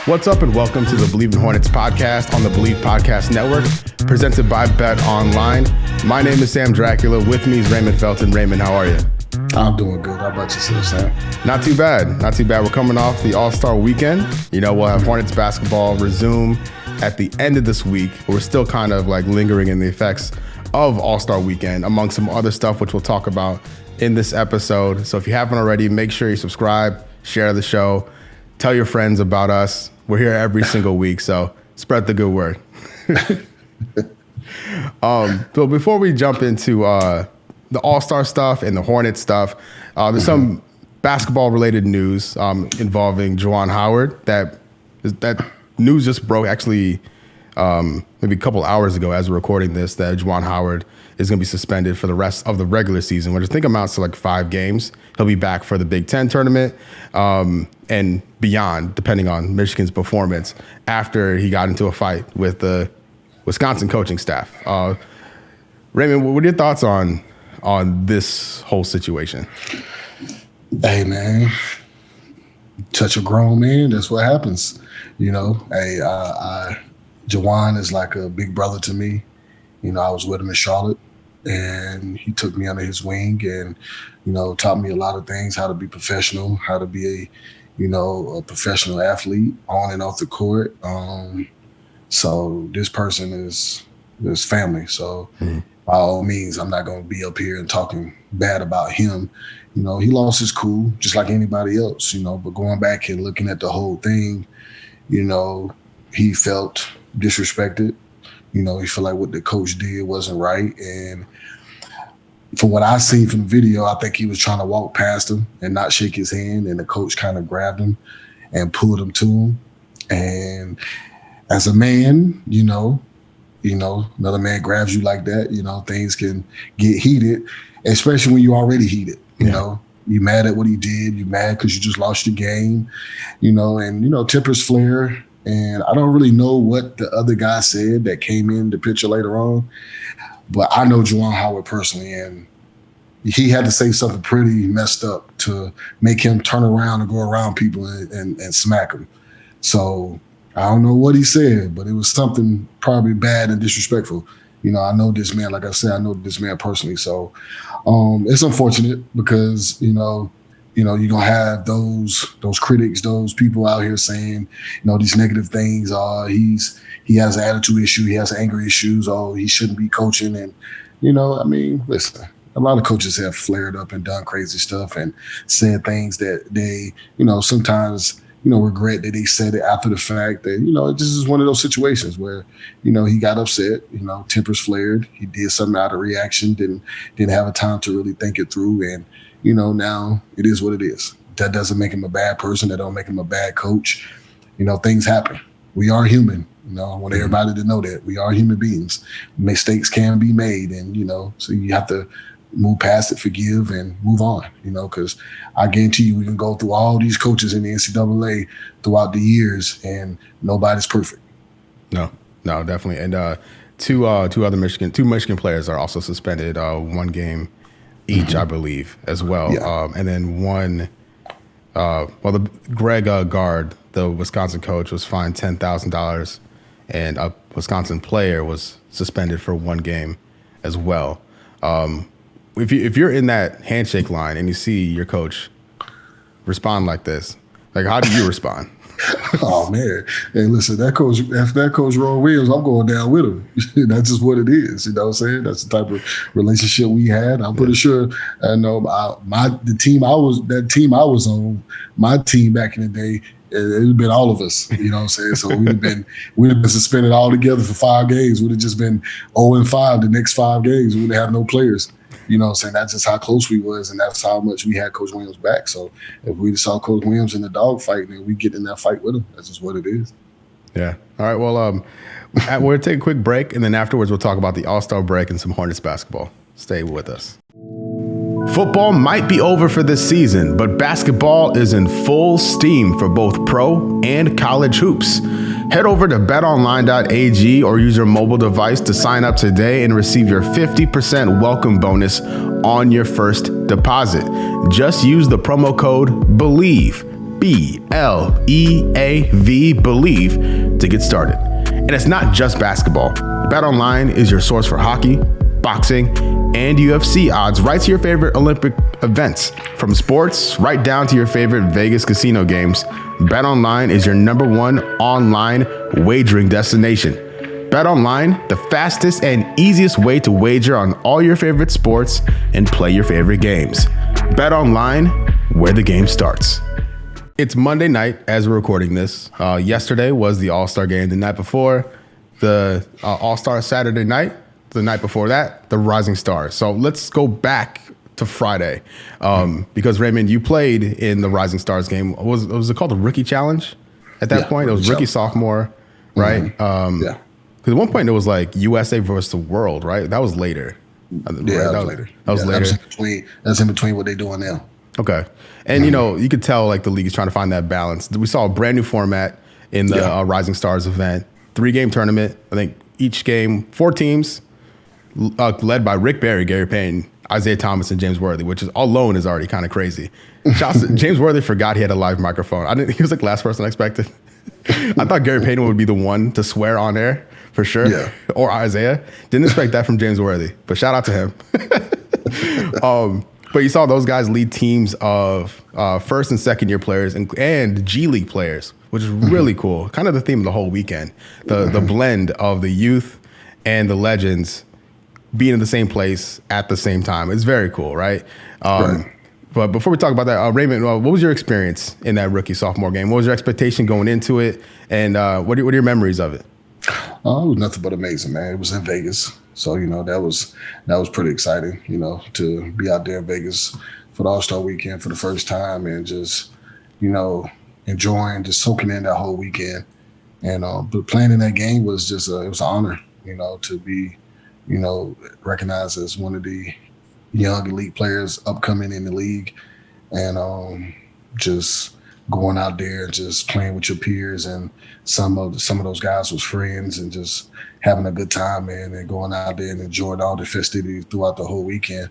What's up and welcome to the Bleav in Hornets podcast on the Bleav Podcast Network, presented by Bet Online. My name is Sam Dracula. With me is Raymond Felton. Raymond, how are you? I'm doing good. How about yourself, Sam? Not too bad. Not too bad. We're coming off the All-Star weekend. We'll have Hornets basketball resume at the end of this week. We're still kind of like lingering in the effects of All-Star weekend, among some other stuff, which we'll talk about in this episode. So if you haven't already, make sure you subscribe, share the show, tell your friends about us. We're here every single week, so spread the good word. So before we jump into the All-Star stuff and the Hornets stuff, there's some basketball-related news involving Juwan Howard. That news just broke actually maybe a couple hours ago as we're recording this, that Juwan Howard is going to be suspended for the rest of the regular season, which I think amounts to like 5 games. He'll be back for the Big Ten tournament and beyond, depending on Michigan's performance, after he got into a fight with the Wisconsin coaching staff. Raymond, what are your thoughts on this whole situation? Hey, man, touch a grown man, that's what happens. Juwan is like a big brother to me. I was with him in Charlotte, and he took me under his wing and, taught me a lot of things, how to be professional, how to be a professional athlete on and off the court. So this person is family. So by all means, I'm not going to be up here and talking bad about him. He lost his cool just like anybody else, but going back and looking at the whole thing, he felt disrespected. He felt like what the coach did wasn't right. And from what I seen from the video, I think he was trying to walk past him and not shake his hand, and the coach kind of grabbed him and pulled him to him. And as a man, another man grabs you like that, things can get heated, especially when you're already heated. You mad at what he did. You mad because you just lost your game, and tempers flare. And I don't really know what the other guy said that came in the picture later on, but I know Juwan Howard personally, and he had to say something pretty messed up to make him turn around and go around people and smack them. So I don't know what he said, but it was something probably bad and disrespectful. I know this man, like I said, I know this man personally. So it's unfortunate because, you're going to have those critics, those people out here saying, these negative things. He has an attitude issue. He has anger issues. He shouldn't be coaching. And, listen, a lot of coaches have flared up and done crazy stuff and said things that they, sometimes, regret that they said it after the fact. That, this is one of those situations where, he got upset, tempers flared. He did something out of reaction, didn't have a time to really think it through. And, now it is what it is. That doesn't make him a bad person. That don't make him a bad coach. Things happen. We are human. I want everybody to know that we are human beings. Mistakes can be made, and so you have to move past it, forgive, and move on. Because I guarantee you, we can go through all these coaches in the NCAA throughout the years, and nobody's perfect. No, definitely. And two Michigan players are also suspended 1 game each, I believe, as well. Yeah. And then one, the Greg Gard, the Wisconsin coach, was fined $10,000, and a Wisconsin player was suspended for 1 game as well. If you're in that handshake line and you see your coach respond like this, like, how do you respond? Oh, man. Hey, listen, if that coach Roy Williams, I'm going down with him. That's just what it is. You know what I'm saying? That's the type of relationship we had. I'm pretty sure, the team I was on, my team back in the day, it would been all of us. You know what I'm saying? So we'd have been suspended all together for 5 games. We'd have just been 0-5 the next 5 games. We would have no players. You know what I'm saying? That's just how close we was, and that's how much we had Coach Williams back. So if we saw Coach Williams in the dog fight, then we get in that fight with him. That's just what it is. Yeah. All right. Well, we're going to take a quick break, and then afterwards we'll talk about the All-Star break and some Hornets basketball. Stay with us. Football might be over for this season, but basketball is in full steam for both pro and college hoops. Head over to betonline.ag or use your mobile device to sign up today and receive your 50% welcome bonus on your first deposit. Just use the promo code Bleav. Bleav to get started. And it's not just basketball. BetOnline is your source for hockey, boxing, and UFC odds right to your favorite Olympic events. From sports right down to your favorite Vegas casino games, BetOnline is your #1 online wagering destination. BetOnline, the fastest and easiest way to wager on all your favorite sports and play your favorite games. BetOnline, where the game starts. It's Monday night as we're recording this. Yesterday was the All-Star game. The night before, the All-Star Saturday night. The night before that, the Rising Stars. So let's go back to Friday because, Raymond, you played in the Rising Stars game. Was it called the Rookie Challenge at that point? It was Rookie Sophomore, right? Yeah. Because at one point it was like USA versus the world, right? That was later. That was later. That's in between what they're doing now. Okay. And, you could tell like the league is trying to find that balance. We saw a brand new format in the Rising Stars event, 3-game tournament. I think each game, 4 teams, led by Rick Barry, Gary Payton, Isaiah Thomas, and James Worthy, which is alone is already kind of crazy. James Worthy forgot he had a live microphone. He was like the last person I expected. I thought Gary Payton would be the one to swear on air for sure. Yeah. Or Isaiah. Didn't expect that from James Worthy, but shout out to him. But you saw those guys lead teams of first and second year players and G League players, which is really cool. Kind of the theme of the whole weekend. The blend of the youth and the legends being in the same place at the same time. It's very cool, right? But before we talk about that, Raymond, what was your experience in that rookie sophomore game? What was your expectation going into it? And what are your memories of it? Oh, it was nothing but amazing, man. It was in Vegas. So, that was pretty exciting, to be out there in Vegas for the All-Star weekend for the first time and just, enjoying, just soaking in that whole weekend. And but playing in that game was just it was an honor, to be, recognized as one of the young elite players upcoming in the league, and just going out there and just playing with your peers, and some of those guys was friends, and just having a good time, man, and going out there and enjoying all the festivities throughout the whole weekend.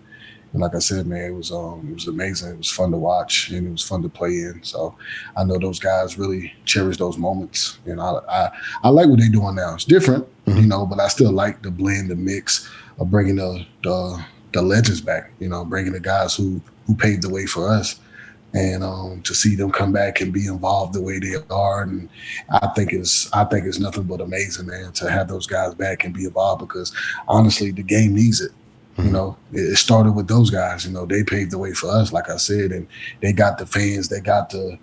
And like I said, man, it was amazing. It was fun to watch, and it was fun to play in. So I know those guys really cherish those moments. And I like what they're doing now. It's different, but I still like the blend, the mix of bringing the legends back. Bringing the guys who paved the way for us, and to see them come back and be involved the way they are. And I think it's nothing but amazing, man, to have those guys back and be involved, because honestly, the game needs it. It started with those guys. They paved the way for us, like I said, and they got the fans, they got the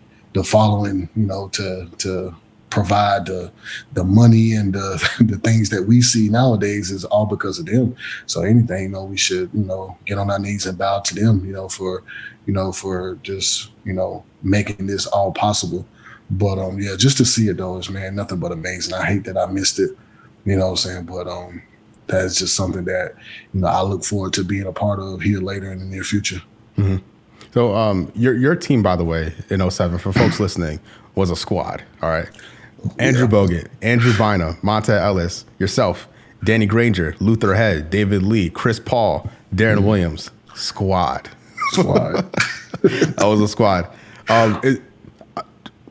following, to provide the money and the things that we see nowadays is all because of them. So anything, we should, get on our knees and bow to them, for just, making this all possible. But just to see it though is, man, nothing but amazing. I hate that I missed it, what I'm saying, but that's just something that, I look forward to being a part of here later in the near future. Mm-hmm. So your team, by the way, in 2007, for folks listening, was a squad. All right. Andrew Bogut, Andrew Bynum, Monta Ellis, yourself, Danny Granger, Luther Head, David Lee, Chris Paul, Darren Williams. Squad. That was a squad.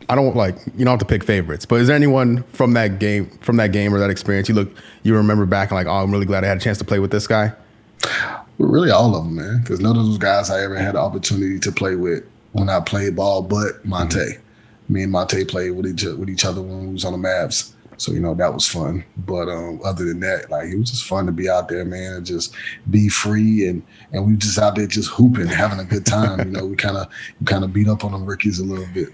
I don't you don't have to pick favorites, but is there anyone from that game or that experience you remember back and I'm really glad I had a chance to play with this guy? Really all of them, man, because none of those guys I ever had the opportunity to play with when I played ball, but Monte. Me and Monte played with each other when we was on the Mavs. So, that was fun. But other than that, it was just fun to be out there, man, and just be free. And we just out there just hooping, having a good time. We kind of beat up on them rookies a little bit.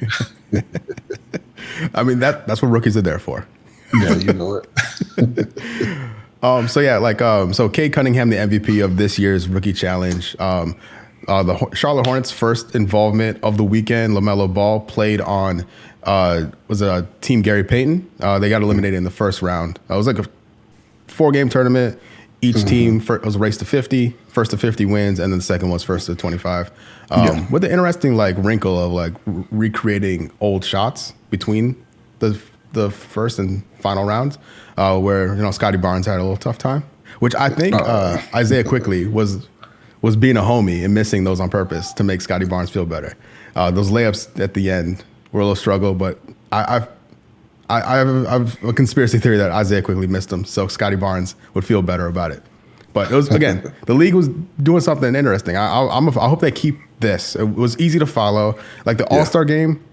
I mean, that's what rookies are there for. Yeah, you know it. So Cade Cunningham, the MVP of this year's Rookie Challenge. The Charlotte Hornets' first involvement of the weekend, LaMelo Ball played on was a team Gary Payton. They got eliminated in the first round. It was like a 4-game tournament. Each team was a race to 50. First to 50 wins, and then the second was first to 25. With the interesting wrinkle of recreating old shots between the first and final rounds, where Scotty Barnes had a little tough time, which I think Isaiah Quickly was being a homie and missing those on purpose to make Scotty Barnes feel better. Those layups at the end were a little struggle, but I've a conspiracy theory that Isaiah quickly missed him, so Scotty Barnes would feel better about it. But it was, again, the league was doing something interesting. I hope they keep this. It was easy to follow. Like the All-Star game,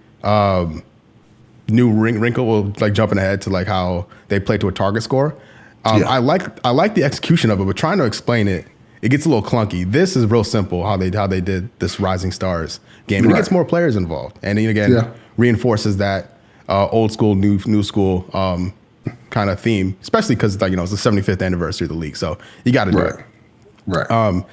new wrinkle, well, like jumping ahead to like how they play to a target score. I like the execution of it, but trying to explain it, it gets a little clunky. This is real simple how they did this Rising Stars game. And it gets more players involved, and again reinforces that old school, new school kind of theme, especially because it's the 75th anniversary of the league. So you got to do it. Right.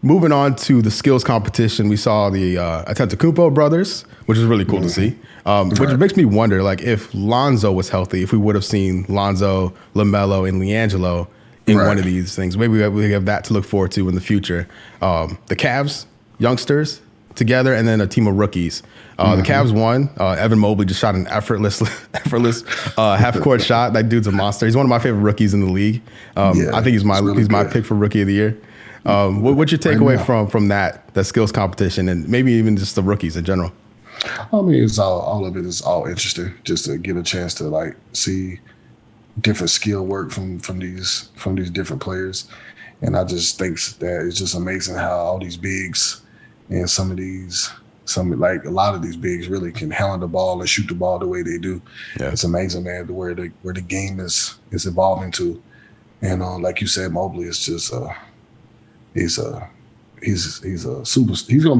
Moving on to the skills competition, we saw the Antetokounmpo brothers, which is really cool to see. Which makes me wonder, like, if Lonzo was healthy, if we would have seen Lonzo, LaMelo, and LiAngelo in one of these things. Maybe we have that to look forward to in the future. The Cavs, youngsters together, and then a team of rookies. The Cavs won. Evan Mobley just shot an effortless half-court shot. That dude's a monster. He's one of my favorite rookies in the league. I think he's my pick for Rookie of the Year. What's your takeaway from that skills competition, and maybe even just the rookies in general? I mean, it's all of it is all interesting, just to get a chance to like see different skill work from these different players, and I just think that it's just amazing how all these bigs and like a lot of these bigs really can handle the ball and shoot the ball the way they do. Yeah. It's amazing, man, where the game is evolving to, and like you said, Mobley is just he's gonna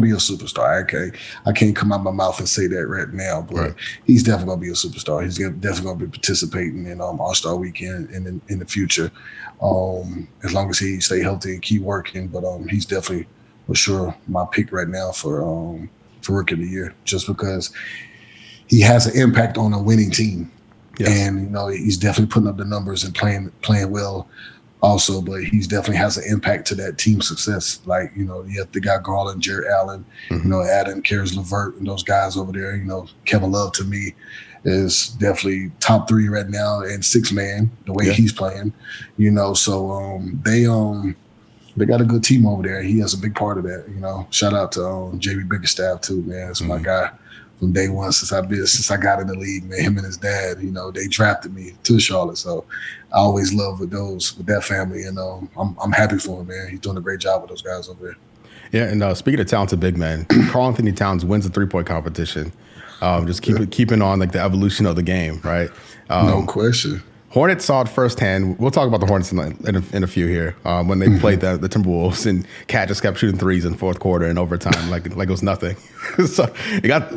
be a superstar. I can't come out my mouth and say that right now, but he's definitely gonna be a superstar. He's definitely gonna be participating in All-Star Weekend in the future, as long as he stay healthy and keep working. But he's definitely for sure my pick right now for Rookie of the Year, just because he has an impact on a winning team, and he's definitely putting up the numbers and playing well. Also, but he's definitely has an impact to that team success. Like, you have the guy Garland, Jared Allen, Adam, Caris LeVert, and those guys over there. Kevin Love, to me, is definitely top 3 right now and 6-man, the way he's playing. So they got a good team over there. He has a big part of that. Shout out to JB Bickerstaff too, man. That's my guy from day one since I got in the league, man. Him and his dad, they drafted me to Charlotte. So I always love with that family, and I'm happy for him, man. He's doing a great job with those guys over there. Yeah, and speaking of talented big men, Karl-Anthony Towns wins the 3-point competition. Just keeping on like the evolution of the game, right? No question. Hornets saw it firsthand. We'll talk about the Hornets in a few here. When they played the Timberwolves, and Cat just kept shooting threes in fourth quarter and overtime like it was nothing. So it got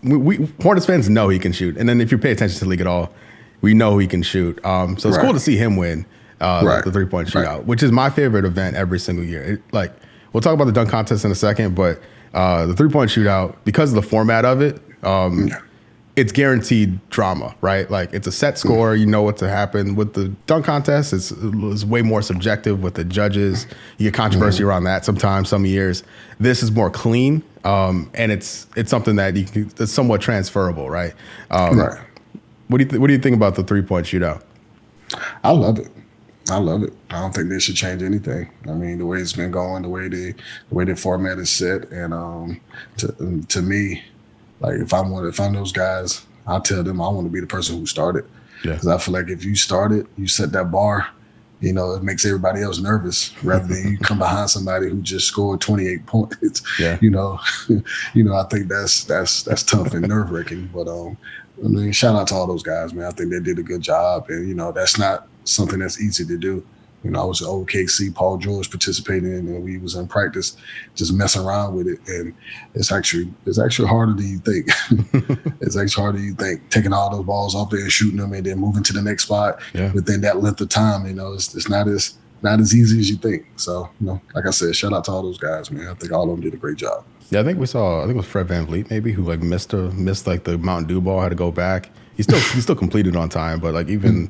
we Hornets fans know he can shoot, and then if you pay attention to the league at all, we know he can shoot. So it's cool to see him win the 3-point shootout, which is my favorite event every single year. We'll talk about the dunk contest in a second, but the 3-point shootout, because of the format of it, it's guaranteed drama, right? Like, it's a set score. You know what to happen. With the dunk contest, it's way more subjective with the judges. You get controversy around that sometimes, some years. This is more clean, and it's something that it's somewhat transferable, right? What do you think about the 3-point shootout? I love it. I don't think they should change anything. I mean, the way it's been going, the way the format is set, and to me, like, if I'm those guys, I'll tell them I want to be the person who started. Because I feel like if you started, you set that bar, it makes everybody else nervous rather than you come behind somebody who just scored 28 points. I think that's tough and nerve wracking. But shout out to all those guys, man. I think they did a good job, and that's not something that's easy to do. I was at OKC, Paul George participating in, and we was in practice just messing around with it. And it's actually harder than you think. It's actually harder than you think, taking all those balls off there and shooting them and then moving to the next spot within that length of time. It's not as easy as you think. So, like I said, shout out to all those guys, man. I think all of them did a great job. Yeah, I think it was Fred VanVleet maybe who missed like the Mountain Dew ball, had to go back. He still completed on time, but like even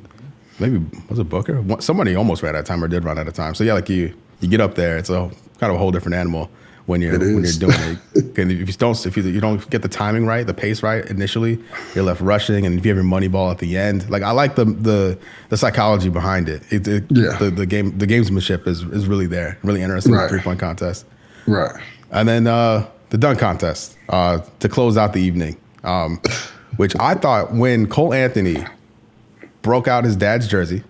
maybe was it Booker? Somebody almost ran out of time or did run out of time. So yeah, like you get up there, it's a kind of a whole different animal when you're doing it. And if you don't get the timing right, the pace right initially, you're left rushing, and if you have your money ball at the end, like I like the psychology behind it. The gamesmanship is really there, really interesting. The 3-point contest, right? And then the dunk contest to close out the evening. which I thought when Cole Anthony broke out his dad's jersey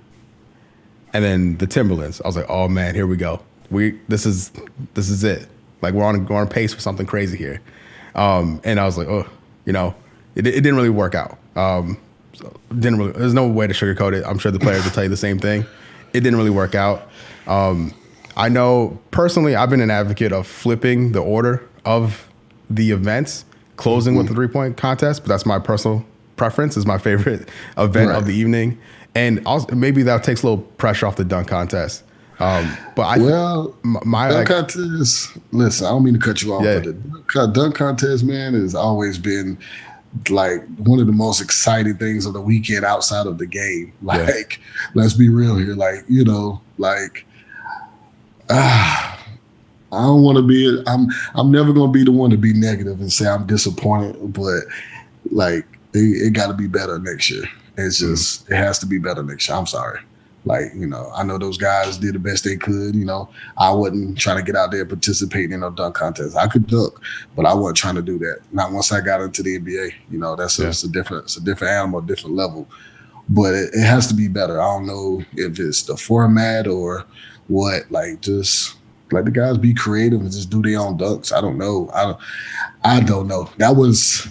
and then the Timberlands, I was like, oh man, here we go. This is it. Like we're on pace for something crazy here. And I was like, oh, it didn't really work out. There's no way to sugarcoat it. I'm sure the players will tell you the same thing. It didn't really work out. I know personally, I've been an advocate of flipping the order of the events, closing with the 3-point contest, but that's my personal preference. Is my favorite event of the evening. And also, maybe that takes a little pressure off the dunk contest. But my dunk contest, listen, I don't mean to cut you off, but the dunk contest, man, has always been like one of the most exciting things of the weekend outside of the game. Like, let's be real here. Like, I don't want to be. I'm never gonna be the one to be negative and say I'm disappointed, but like it got to be better next year. It's just it has to be better next year. I'm sorry. Like, I know those guys did the best they could. I wasn't trying to get out there participating in a dunk contest. I could dunk, but I wasn't trying to do that. Not once I got into the NBA. It's a different animal, different level. But it has to be better. I don't know if it's the format or what. Like, just let the guys be creative and just do their own dunks. I don't know. I don't know. That was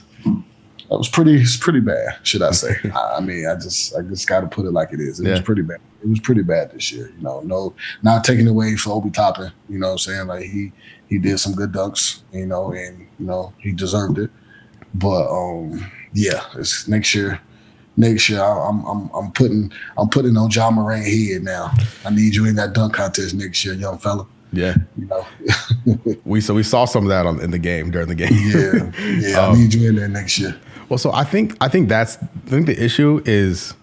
pretty bad, should I say. I mean, I just got to put it like it is. It was pretty bad. It was pretty bad this year. No, not taking away for Obi Toppin. You know what I'm saying? Like he did some good dunks, and he deserved it. But it's next year. Next year, I'm putting on John Moran head now. I need you in that dunk contest next year, young fella. Yeah. We saw some of that in the game during the game. I need you in there next year. Well, so I think the issue is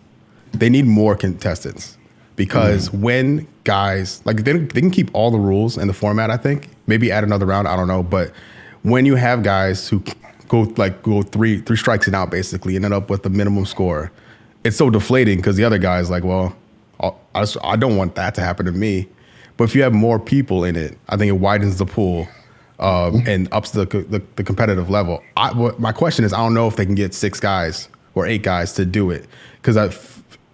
they need more contestants because when guys like they can keep all the rules and the format. I think maybe add another round. I don't know, but when you have guys who go three strikes and out basically and end up with the minimum score, it's so deflating because the other guy's like, well, I don't want that to happen to me. But if you have more people in it, I think it widens the pool and ups the competitive level. My question is, I don't know if they can get 6 guys or 8 guys to do it because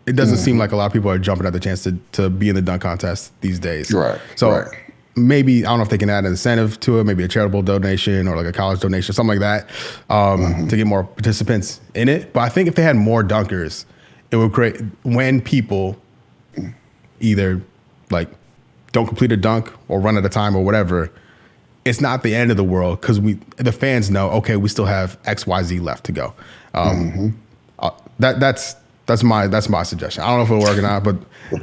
it doesn't seem like a lot of people are jumping at the chance to be in the dunk contest these days. Right. So maybe, I don't know if they can add an incentive to it, maybe a charitable donation or like a college donation, something like that to get more participants in it. But I think if they had more dunkers, it would create when people either like don't complete a dunk or run at a time or whatever, it's not the end of the world because the fans know, okay, we still have XYZ left to go. That's my suggestion. I don't know if it'll work or not,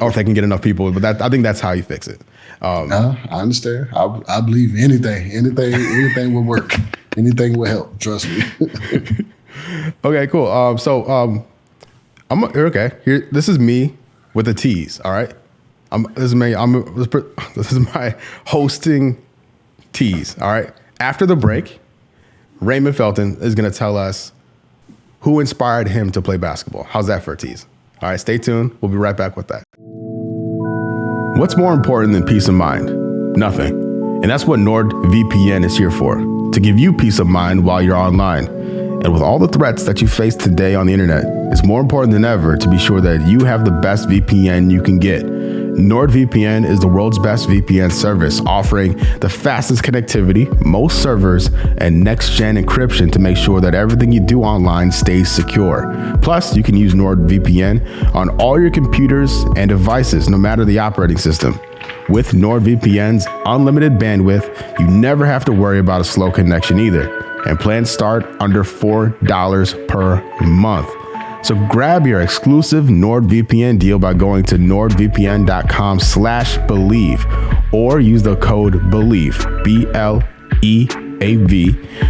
or if they can get enough people, but I think that's how you fix it. I understand. I believe anything will work. Anything will help. Trust me. Okay, cool. So I'm okay. Here, this is me with a tease. All right. This is my hosting tease. All right. After the break, Raymond Felton is going to tell us who inspired him to play basketball. How's that for a tease? All right. Stay tuned. We'll be right back with that. What's more important than peace of mind? Nothing. And that's what NordVPN is here for, to give you peace of mind while you're online. And with all the threats that you face today on the internet, it's more important than ever to be sure that you have the best VPN you can get. NordVPN is the world's best VPN service, offering the fastest connectivity, most servers, and next-gen encryption to make sure that everything you do online stays secure. Plus, you can use NordVPN on all your computers and devices, no matter the operating system. With NordVPN's unlimited bandwidth, you never have to worry about a slow connection either. And plans start under $4 per month. So grab your exclusive NordVPN deal by going to nordvpn.com/Bleav or use the code Bleav, BLEAV,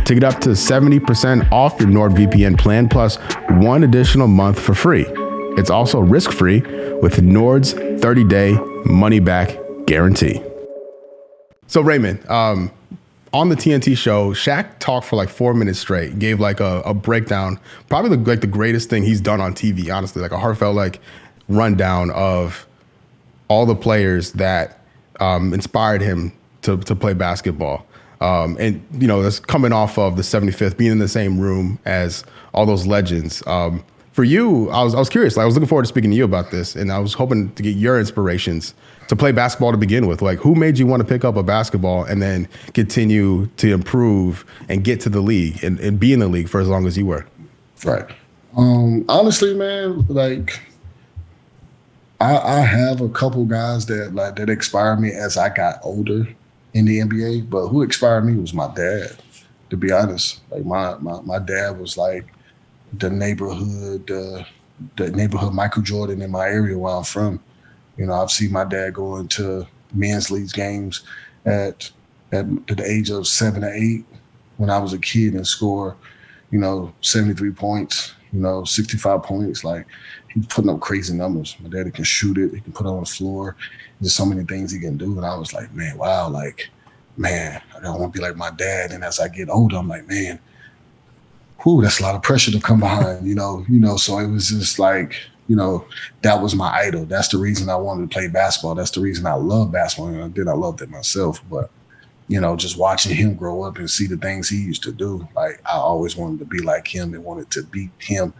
to get up to 70% off your NordVPN plan plus 1 additional month for free. It's also risk-free with Nord's 30-day money-back guarantee. So Raymond, on the TNT show, Shaq talked for like 4 minutes straight, gave like a breakdown, probably the greatest thing he's done on TV, honestly, like a heartfelt like rundown of all the players that inspired him to play basketball. And, that's coming off of the 75th, being in the same room as all those legends. For you, I was curious. I was looking forward to speaking to you about this, and I was hoping to get your inspirations to play basketball to begin with. Like, who made you want to pick up a basketball and then continue to improve and get to the league and be in the league for as long as you were? Right. Honestly, man, like I have a couple guys that inspired me as I got older in the NBA, but who inspired me was my dad, to be honest. Like my dad was like the neighborhood Michael Jordan in my area where I'm from. I've seen my dad go into men's league games at the age of 7 or 8 when I was a kid and score, 73 points, 65 points. Like, he's putting up crazy numbers. My daddy can shoot it. He can put it on the floor. There's so many things he can do. And I was like, man, wow, like, man, I don't want to be like my dad. And as I get older, I'm like, man, that's a lot of pressure to come behind, So it was just like, that was my idol. That's the reason I wanted to play basketball. That's the reason I love basketball. And I loved it myself. But, just watching him grow up and see the things he used to do, like, I always wanted to be like him and wanted to beat him.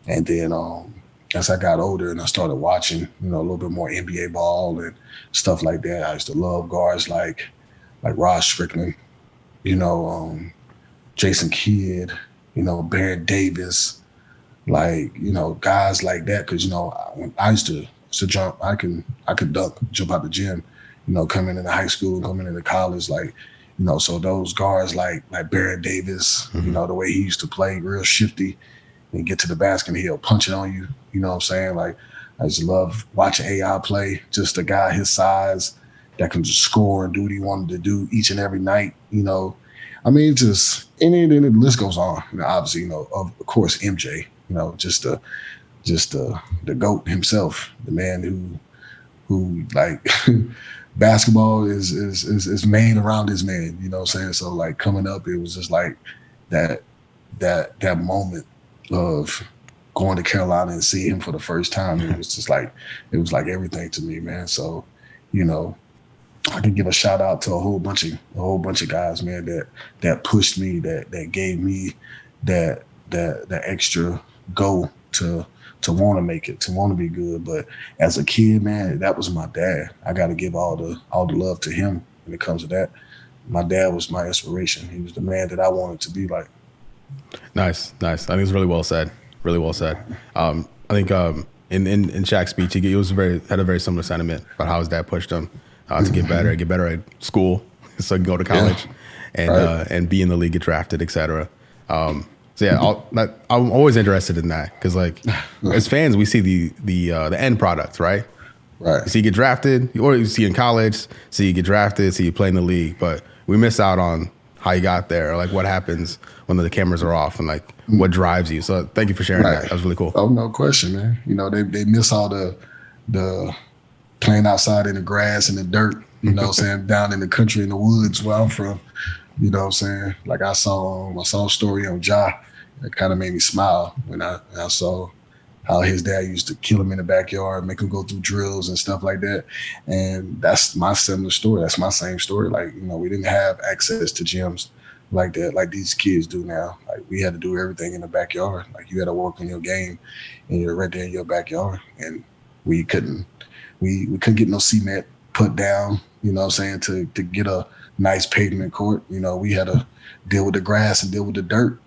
And then as I got older and I started watching, a little bit more NBA ball and stuff like that, I used to love guards like Rod Strickland, Jason Kidd, Baron Davis, like, guys like that. Because, when I used to jump, I could dunk, jump out the gym, coming into high school, coming into college, like, so those guards like Baron Davis, the way he used to play, real shifty, and get to the basket and he'll punch it on you. You know what I'm saying? Like, I just love watching AI play, just a guy his size that can just score and do what he wanted to do each and every night, I mean, just, and then the list goes on. Obviously, of course, MJ, just the GOAT himself, the man who like basketball is made around this man, you know what I'm saying? So, like, coming up, it was just like that moment of going to Carolina and seeing him for the first time. It was just like, it was like everything to me, man. So, I can give a shout out to a whole bunch of guys, man, that pushed me, that gave me that extra go to want to make it, to want to be good. But as a kid, man, that was my dad. I got to give all the love to him when it comes to that. My dad was my inspiration. He was the man that I wanted to be like. Nice. I think it's really well said. Really well said. I think in Shaq's speech, he had a very similar sentiment about how his dad pushed him to get better at school, so he can go to college and be in the league, get drafted, etc. So yeah, I'm always interested in that because, like, as fans, we see the end product, right? Right. You see you get drafted, or you see in college, see you get drafted, see you play in the league, but we miss out on how you got there, or like what happens when the cameras are off, and like what drives you. So thank you for sharing that. That was really cool. Oh, no question, man. They miss all the playing outside in the grass and the dirt, you know what I'm saying, down in the country, in the woods where I'm from, you know what I'm saying? Like, I saw a story on Ja that kind of made me smile when I saw how his dad used to kill him in the backyard, make him go through drills and stuff like that. And that's my similar story. That's my same story. Like, we didn't have access to gyms like that, like these kids do now. Like, we had to do everything in the backyard. Like, you had to work on your game and you're right there in your backyard. And we couldn't get no cement put down, you know what I'm saying, to get a nice pavement court. We had to deal with the grass and deal with the dirt.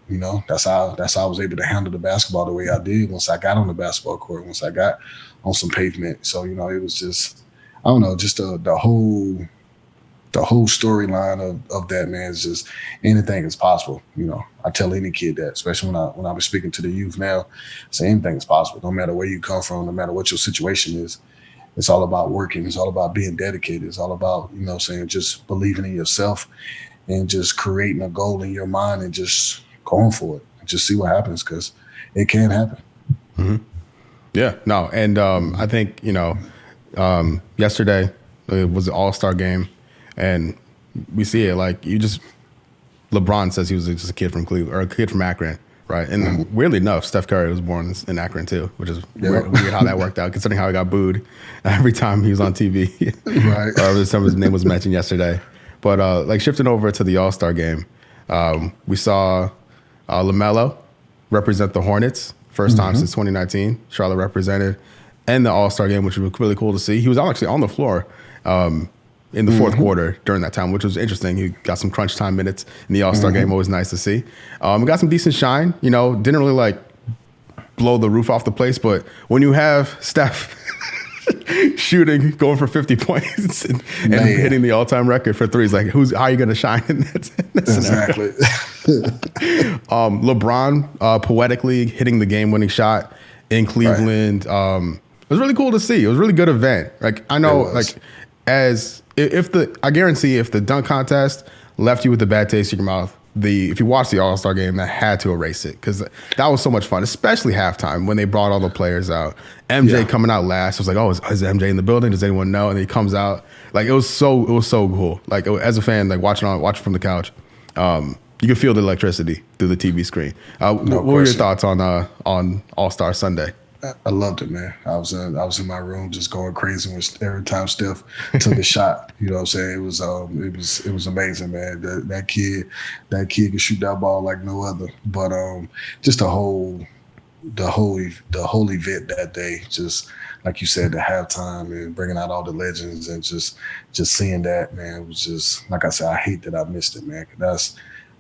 That's how I was able to handle the basketball the way I did once I got on the basketball court, once I got on some pavement. So, it was just, I don't know, just the whole storyline of that, man, is just anything is possible. I tell any kid that, especially when I was speaking to the youth now, say anything is possible. No matter where you come from, no matter what your situation is. It's all about working. It's all about being dedicated. It's all about, just believing in yourself and just creating a goal in your mind and just going for it and just see what happens, because it can happen. Mm-hmm. Yeah, no. And I think, yesterday it was an all-star game, and we see it like LeBron says he was just a kid from Cleveland, or a kid from Akron. Right. And weirdly enough, Steph Curry was born in Akron too, which is weird how that worked out, considering how he got booed every time he was on TV. Right. Or every time his name was mentioned yesterday. But like shifting over to the All-Star game, we saw LaMelo represent the Hornets first time since 2019. Charlotte represented, and the All-Star game, which was really cool to see. He was actually on the floor in the fourth quarter during that time, which was interesting. He got some crunch time minutes in the All-Star game. Always nice to see. We got some decent shine. You know, didn't really like blow the roof off the place, but when you have Steph shooting, going for 50 points and hitting the all-time record for threes, like how are you going to shine in that Exactly. LeBron poetically hitting the game-winning shot in Cleveland. Right. It was really cool to see. It was a really good event. Like I know, like I guarantee if the dunk contest left you with a bad taste in your mouth, if you watch the All-Star game, that had to erase it because that was so much fun, especially halftime when they brought all the players out. MJ coming out last, it was like, oh, is MJ in the building? Does anyone know? And he comes out, like it was so cool. Like as a fan, like watching from the couch, you could feel the electricity through the TV screen. What were your thoughts on All-Star Sunday? I loved it, man. I was in my room just going crazy every time Steph took a shot. You know what I'm saying? It was amazing, man. That kid could shoot that ball like no other. But just the whole event that day, just like you said, the halftime and bringing out all the legends and just seeing that, man, it was just like I said. I hate that I missed it, man.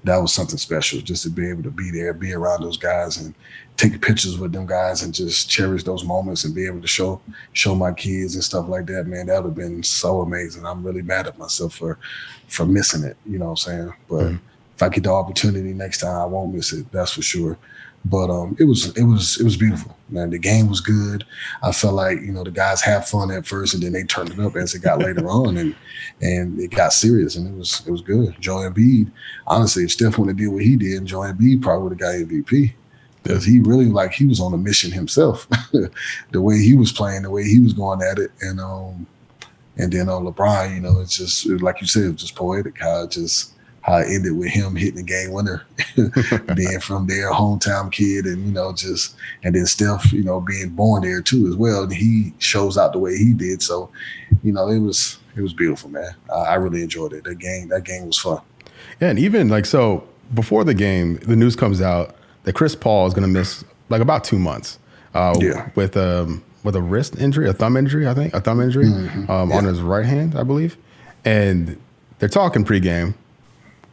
That was something special, just to be able to be there, be around those guys and take pictures with them guys and just cherish those moments and be able to show my kids and stuff like that, man. That would have been so amazing. I'm really mad at myself for missing it, you know what I'm saying? But if I get the opportunity next time, I won't miss it, that's for sure. But it was beautiful, man. The game was good. I felt like, you know, the guys had fun at first and then they turned it up as it got later on and it got serious and it was good. Joel Embiid, honestly, if Steph wouldn't have did what he did, Joel Embiid probably would have got MVP. Because he really, he was on a mission himself. The way he was playing, the way he was going at it. And then on LeBron, you know, it's just, like you said, it was just poetic how it ended with him hitting the game winner, being from their hometown kid and, you know, and then Steph, you know, being born there too as well. And he shows out the way he did. So, you know, it was beautiful, man. I really enjoyed it. That game was fun. Yeah. And even so before the game, the news comes out that Chris Paul is going to miss like about 2 months with a wrist injury, a thumb injury on his right hand, I believe. And they're talking pregame.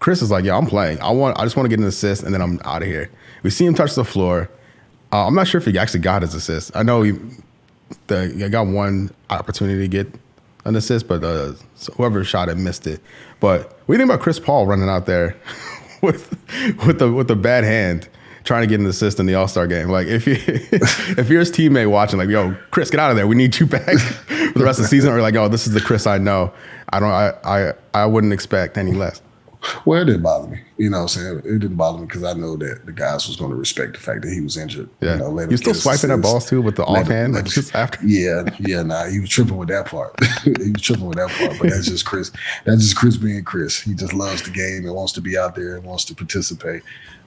Chris is like, yeah, I'm playing. I just want to get an assist, and then I'm out of here. We see him touch the floor. I'm not sure if he actually got his assist. I know he got one opportunity to get an assist, but so whoever shot it missed it. But what do you think about Chris Paul running out there with the bad hand, trying to get an assist in the All-Star game? Like, if you're his teammate watching, like, yo, Chris, get out of there. We need you back for the rest of the season. Or like, oh, this is the Chris I know. I wouldn't expect any less. Well, it didn't bother me. You know what I'm saying? It didn't bother me because I know that the guys was going to respect the fact that he was injured. Yeah. You know, you still swiping at balls too with the offhand? Like just after? Yeah, he was tripping with that part. But that's just Chris. That's just Chris being Chris. He just loves the game and wants to be out there and wants to participate.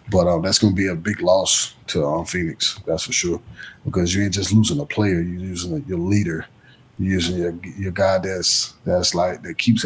But that's going to be a big loss to Phoenix, that's for sure. Because you ain't just losing a player, you're using your leader. You're using your guy that keeps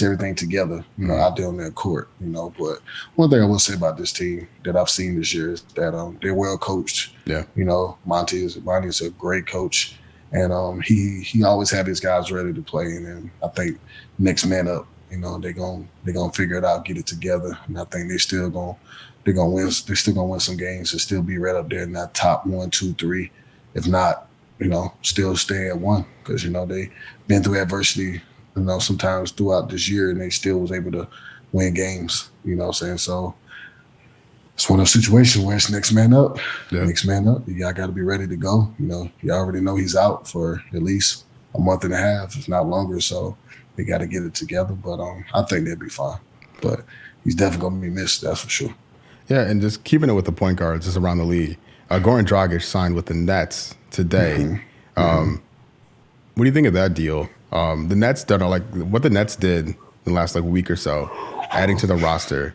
everything together, you know, out there on that court, you know. But one thing I will say about this team that I've seen this year is that they're well coached. Yeah. You know, Monty is a great coach, and he always had his guys ready to play. And then I think next man up, you know, they're gonna figure it out, get it together, and I think they're gonna win. They're still gonna win some games and still be right up there in that top 1, 2, 3, if not, you know, still stay at 1 because you know they've been through adversity. You know, sometimes throughout this year, and they still was able to win games, you know what I'm saying? So it's one of those situations where it's next man up. Yeah. Next man up. Y'all got to be ready to go. You know, you already know he's out for at least a month and a half, if not longer. So they got to get it together. But I think they'll be fine. But he's definitely going to be missed, that's for sure. Yeah, and just keeping it with the point guards just around the league. Goran Dragic signed with the Nets today. What do you think of that deal? The Nets done what the Nets did in the last week or so, adding to the roster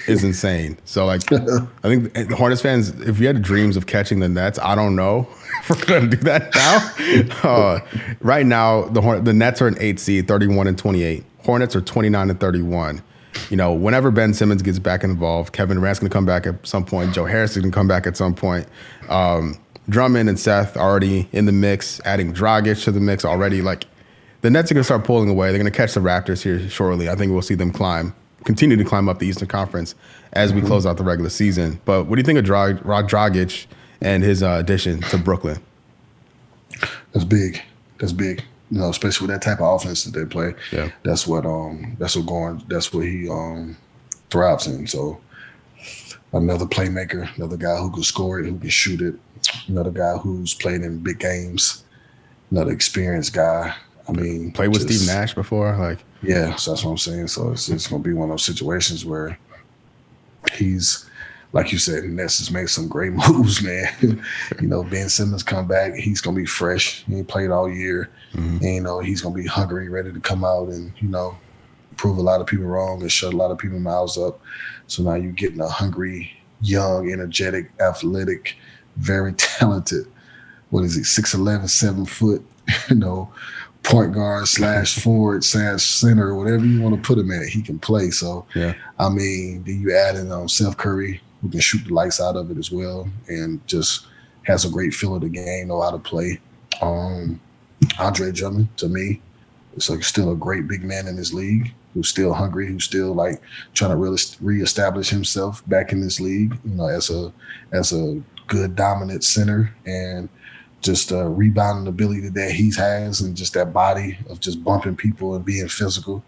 is insane. So I think the Hornets fans, if you had dreams of catching the Nets, I don't know if we're gonna do that now. Right now, the Nets are an 8 seed, 31-28. Hornets are 29-31. You know, whenever Ben Simmons gets back involved, Kevin Durant's going to come back at some point. Joe Harris is going to come back at some point. Drummond and Seth already in the mix, adding Dragic to the mix already. Like, the Nets are going to start pulling away. They're going to catch the Raptors here shortly. I think we'll see them continue to climb up the Eastern Conference as we close out the regular season. But what do you think of Dragic and his addition to Brooklyn? That's big. That's big. You know, especially with that type of offense that they play. Yeah. That's what he thrives in. So another playmaker, another guy who can score it, who can shoot it, another guy who's played in big games, another experienced guy. I mean, played with Steve Nash before, like. Yeah, so that's what I'm saying. So it's going to be one of those situations where he's, like you said, Nets has made some great moves, man. You know, Ben Simmons come back, he's going to be fresh. He ain't played all year. And, you know, he's going to be hungry, ready to come out and, you know, prove a lot of people wrong and shut a lot of people's mouths up. So now you're getting a hungry, young, energetic, athletic, very talented, what is he, 6'11", 7 foot, you know, point guard / forward / center, whatever you want to put him at, he can play. So, yeah. I mean, then you add in Seth Curry, who can shoot the lights out of it as well and just has a great feel of the game, know how to play. Andre Drummond, to me, is like still a great big man in this league who's still hungry, who's still like trying to really reestablish himself back in this league, you know, as a good dominant center, and just rebounding ability that he has, and just that body of just bumping people and being physical.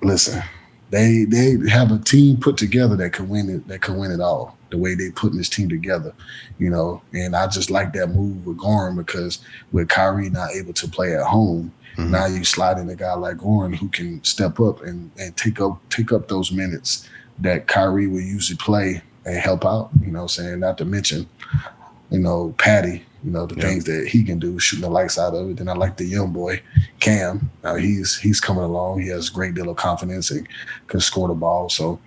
Listen, they have a team put together that can win it. That can win it all. The way they putting this team together, you know. And I just like that move with Goran, because with Kyrie not able to play at home, now you slide in a guy like Goran who can step up and take up those minutes that Kyrie would usually play and help out. You know what I'm saying? Not to mention, you know, Patty. You know, the things that he can do, shooting the lights out of it. And I like the young boy, Cam. He's coming along. He has a great deal of confidence and can score the ball. So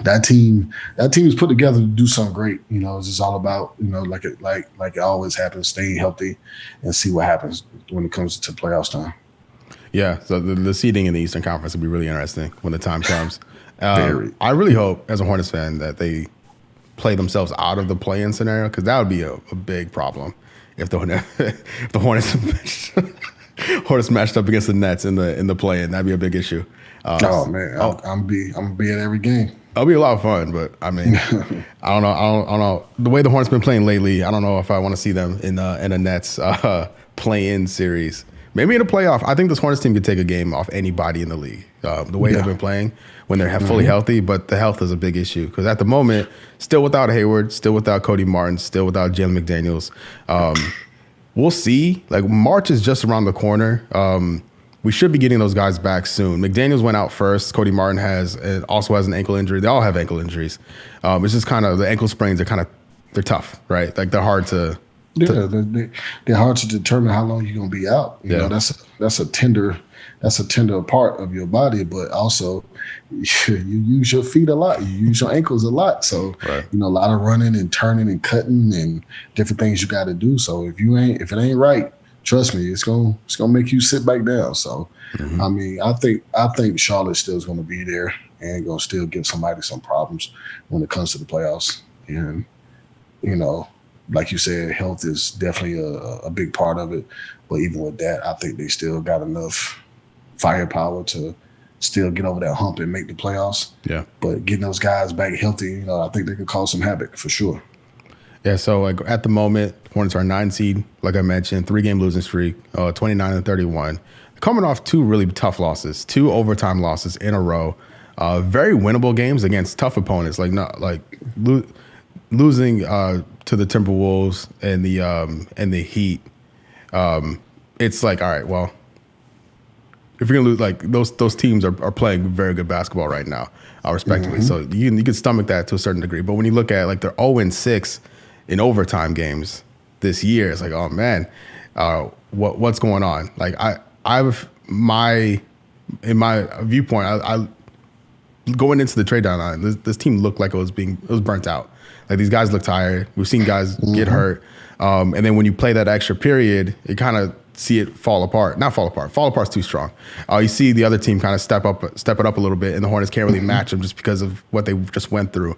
that team is put together to do something great. You know, it's just all about, you know, like it always happens, staying healthy and see what happens when it comes to playoffs time. Yeah, so the seeding in the Eastern Conference will be really interesting when the time comes. I really hope, as a Hornets fan, that they play themselves out of the play-in scenario, because that would be a big problem if the Hornets matched up against the Nets in the play-in. That'd be a big issue. Man, I'm gonna be at every game. It'll be a lot of fun, but I mean, I don't know. The way the Hornets been playing lately, I don't know if I want to see them in a Nets play-in series. Maybe in a playoff. I think this Hornets team could take a game off anybody in the league. The way they've been playing when they're fully healthy, but the health is a big issue, because at the moment, still without Hayward, still without Cody Martin, still without Jalen McDaniels. We'll see. Like, March is just around the corner. We should be getting those guys back soon. McDaniels went out first. Cody Martin also has an ankle injury. They all have ankle injuries. It's just kind of the ankle sprains are they're tough, right? Like, they're hard to. Yeah, they're hard to determine how long you're gonna be out. You know, that's a tender part of your body, but also you use your feet a lot. You use your ankles a lot. So you know, a lot of running and turning and cutting and different things you got to do. So if it ain't right, trust me, it's gonna make you sit back down. So I mean, I think Charlotte still is gonna be there and gonna still give somebody some problems when it comes to the playoffs. And you know, like you said, health is definitely a big part of it. But even with that, I think they still got enough firepower to still get over that hump and make the playoffs. Yeah. But getting those guys back healthy, you know, I think they could cause some havoc for sure. Yeah, so like at the moment, Hornets are 9 seed, like I mentioned, 3-game losing streak, 29-31. Coming off 2 really tough losses, 2 overtime losses in a row. Very winnable games against tough opponents, losing to the Timberwolves and the Heat. It's like, all right, well, if you're gonna lose, like those teams are playing very good basketball right now, respectively. So you can stomach that to a certain degree. But when you look at like they're 0-6 in overtime games this year, it's like, oh man, what's going on? Like in my viewpoint, I going into the trade deadline, this team looked like it was burnt out. Like, these guys look tired. We've seen guys get hurt. And then when you play that extra period, it kind of see it fall apart. Not fall apart. Fall apart's too strong. You see the other team kind of step it up a little bit, and the Hornets can't really match them just because of what they just went through.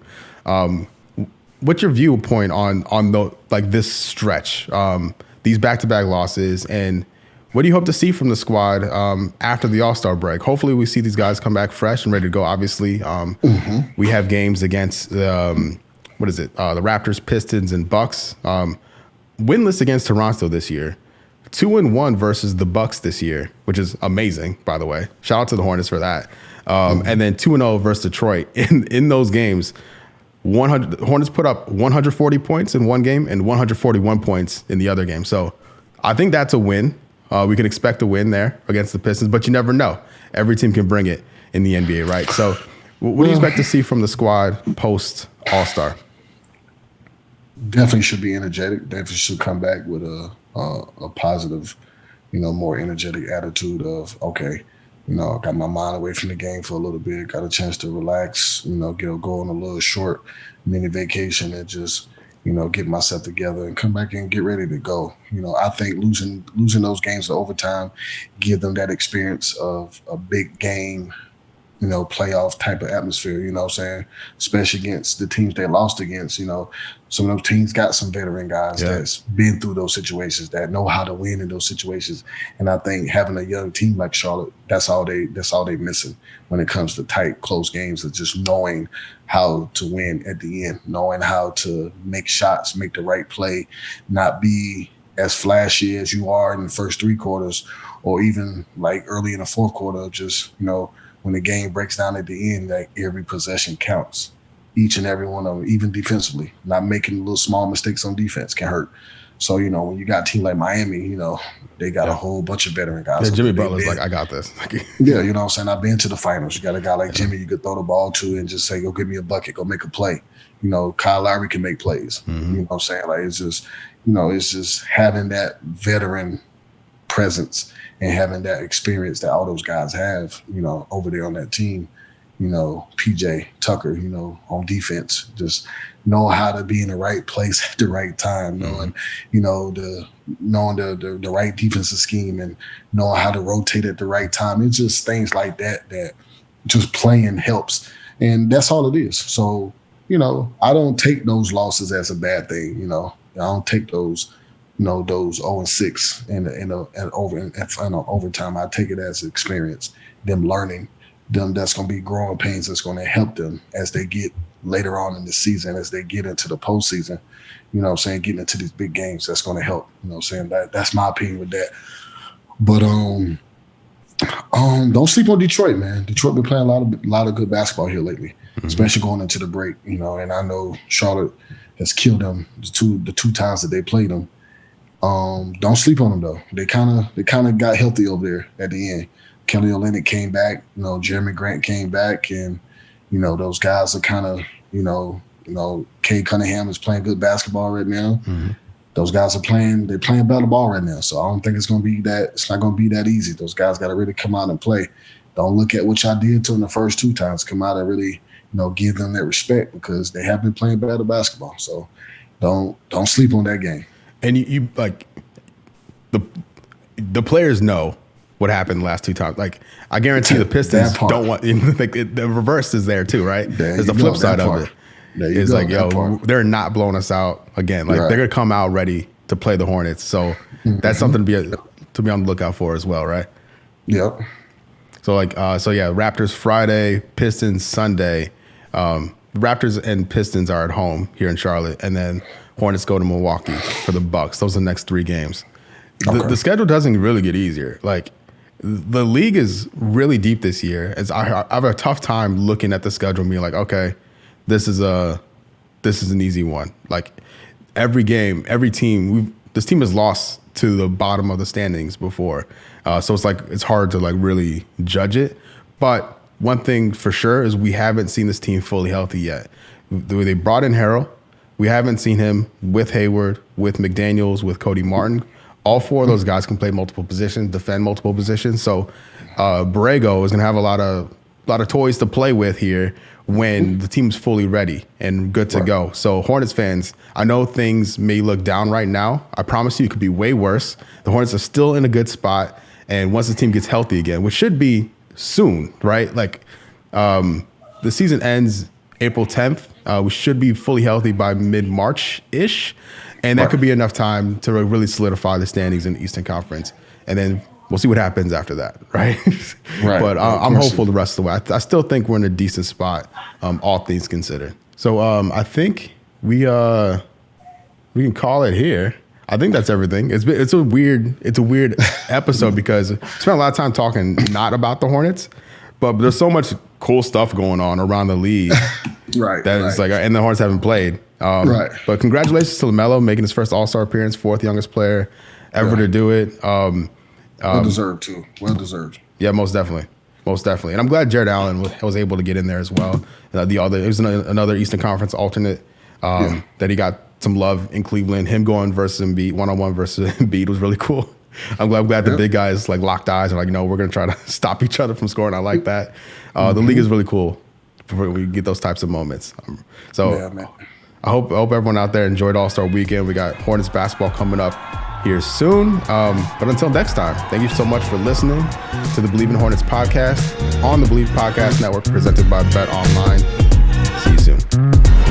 What's your viewpoint on this stretch, these back-to-back losses, and what do you hope to see from the squad after the All-Star break? Hopefully we see these guys come back fresh and ready to go. Obviously, we have games against the Raptors, Pistons, and Bucks. Winless against Toronto this year. 2-1 versus the Bucks this year, which is amazing, by the way. Shout out to the Hornets for that. And then 2-0 versus Detroit. In those games, Hornets put up 140 points in one game and 141 points in the other game. So I think that's a win. We can expect a win there against the Pistons, but you never know. Every team can bring it in the NBA, right? So what do you expect to see from the squad post All-Star? Definitely should be energetic. Definitely should come back with a positive, more energetic attitude of, okay, got my mind away from the game for a little bit, got a chance to relax, go on a little short mini vacation and just, get myself together and come back and get ready to go. I think losing those games to overtime give them that experience of a big game, playoff type of atmosphere, you know what I'm saying? Especially against the teams they lost against, some of those teams got some veteran guys that's been through those situations, that know how to win in those situations. And I think having a young team like Charlotte, that's all they missing when it comes to tight, close games, is just knowing how to win at the end, knowing how to make shots, make the right play, not be as flashy as you are in the first three quarters, or even like early in the fourth quarter, just, when the game breaks down at the end, like every possession counts. Each and every one of them, even defensively. Not making little small mistakes on defense can hurt. So, when you got a team like Miami, they got a whole bunch of veteran guys. Yeah, Jimmy Butler's like, I got this. Yeah, you know what I'm saying? I've been to the finals. You got a guy like Jimmy you could throw the ball to and just say, go give me a bucket, go make a play. Kyle Lowry can make plays. You know what I'm saying? Like, it's just, it's just having that veteran presence and having that experience that all those guys have, over there on that team. PJ Tucker, on defense, just know how to be in the right place at the right time, knowing, the right defensive scheme and knowing how to rotate at the right time. It's just things like that just playing helps. And that's all it is. So, I don't take those losses as a bad thing. I don't take those, those 0-6 in overtime. I take it as experience, them learning. That's going to be growing pains that's going to help them as they get later on in the season, as they get into the postseason, getting into these big games. That's going to help, that's my opinion with that. But don't sleep on Detroit, man. Detroit been playing a lot of good basketball here lately, especially going into the break, and I know Charlotte has killed them the two times that they played them. Don't sleep on them though. They kind of got healthy over there at the end. Kelly Olynyk came back, Jeremy Grant came back, and, those guys are kind of, Cade Cunningham is playing good basketball right now. Those guys they're playing better ball right now. So I don't think it's not going to be that easy. Those guys got to really come out and play. Don't look at what y'all did to them the first two times. Come out and really, give them that respect, because they have been playing better basketball. So don't sleep on that game. And you like the players know what happened the last two times. Like, I guarantee the Pistons don't want the reverse is there too, right? There's the flip side of it. It's like, they're not blowing us out again. Like, they're gonna come out ready to play the Hornets. So that's something to be on the lookout for as well, right? Yep. So Raptors Friday, Pistons Sunday. Raptors and Pistons are at home here in Charlotte, and then Hornets go to Milwaukee for the Bucks. Those are the next three games. The schedule doesn't really get easier. Like, the league is really deep this year. As I have a tough time looking at the schedule and being like, okay, this is an easy one. Like, every game, every team, this team has lost to the bottom of the standings before. So it's hard to really judge it. But one thing for sure is we haven't seen this team fully healthy yet. They brought in Harrell. We haven't seen him with Hayward, with McDaniels, with Cody Martin. All four of those guys can play multiple positions, defend multiple positions. So Borrego is going to have a lot of toys to play with here. when the team's fully ready and good to go. So Hornets fans, I know things may look down right now. I promise you it could be way worse. The Hornets are still in a good spot. And once the team gets healthy again, which should be soon, right? Like the season ends April 10th. We should be fully healthy by mid-March-ish. And that could be enough time to really solidify the standings in the Eastern Conference. And then we'll see what happens after that, right? But I'm hopeful the rest of the way. I still think we're in a decent spot, all things considered. So I think we can call it here. I think that's everything. It's a weird episode because we spent a lot of time talking not about the Hornets, but there's so much cool stuff going on around the league. It's like, and the Hornets haven't played. But congratulations to LaMelo making his first All-Star appearance, 4th youngest player ever to do it. Well deserved too. Well deserved. Yeah, most definitely. And I'm glad Jared Allen was able to get in there as well. It was another Eastern Conference alternate that he got some love in Cleveland. Him going versus Embiid, 1-on-1 versus Embiid was really cool. I'm glad the big guys like locked eyes and like, no, we're gonna try to stop each other from scoring. I like that. The league is really cool when we get those types of moments. I hope everyone out there enjoyed All-Star Weekend. We got Hornets basketball coming up here soon. But until next time, thank you so much for listening to the Bleav in Hornets podcast on the Bleav Podcast Network, presented by Bet Online. See you soon.